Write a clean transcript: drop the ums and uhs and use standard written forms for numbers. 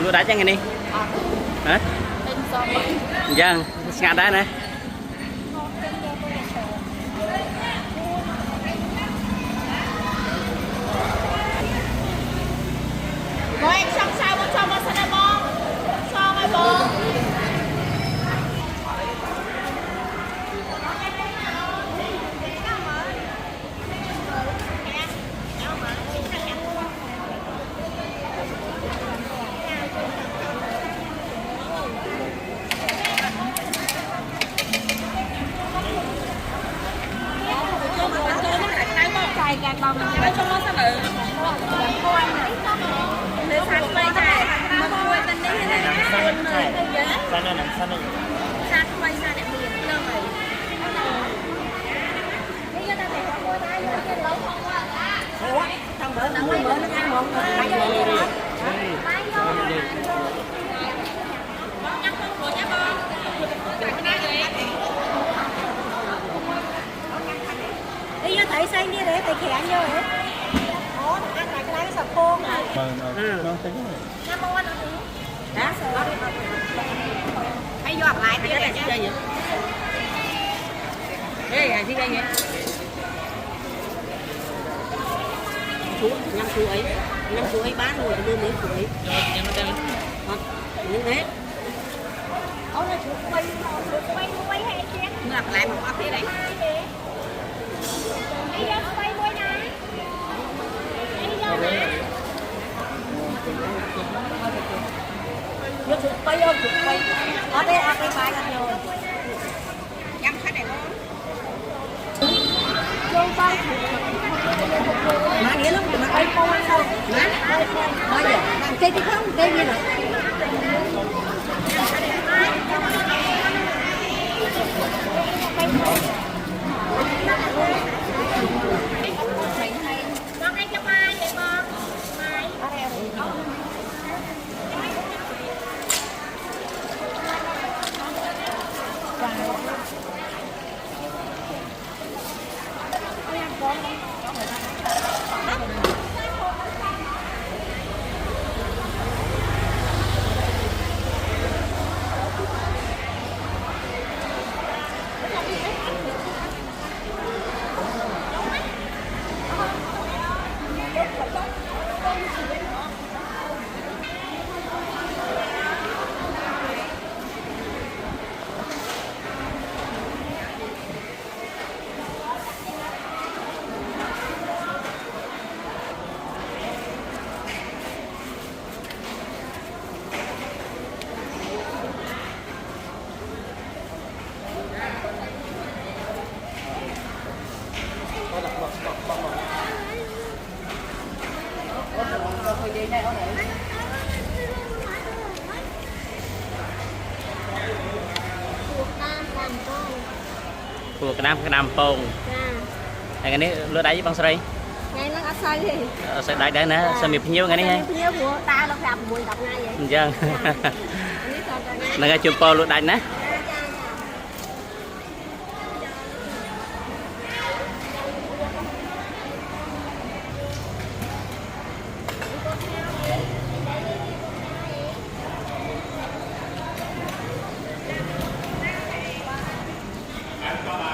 lúa đá chẳng nghe đi hả dân ngạt đá nè rồi anh xong sao con cho con sang bông xong rồi bông cài gạt bông nói cho nó sao được cô anh này để sang quay này mà quay bên đây này quên mời sang đây này sang quay sang để biển lơ rồi đi ra đây để cô tay lâu không quá trong bữa nắng mới nó ăn một tay vô tay vô nhắc con của nhắc con đi vô thầy xanh đi để thầy khẽ vô đấy. Ủa, ăn lại cái lá sập khôn hả? Nó tính rồi. Nam mô anh hả? Đó, hãy vô lại cái này chơi vậy. Ê, hãy đi đây nhé. Năm chú ấy bán rồi, đưa mấy chú ấy. Rồi, cho nó tên. Những thế. Ủa, nó chú quay hay chứ? Ngập lại một bác thế đấy. Đi vô quay quay nè. Đi vô nè. Vô chụp quay vô chụp quay. Ở đây quay bài làm rồi. Nhắm khách này luôn. Vô tay. Mà nghĩa lúc mà quay cô ăn đâu. Má. Bây giờ làm cây thì không, cây như nào. Con ăn cho mai vậy con. Mai. của cái nam pong cái này lúa đá với băng sợi Ngày nó ở sai gì? Sợi đá đấy nè, sợi miệp nhiêu cái này ha? Nhiêu của ta nó làm mùi độc ngay vậy? Dân. Nó cái chụp po lúa đá nè. Bye.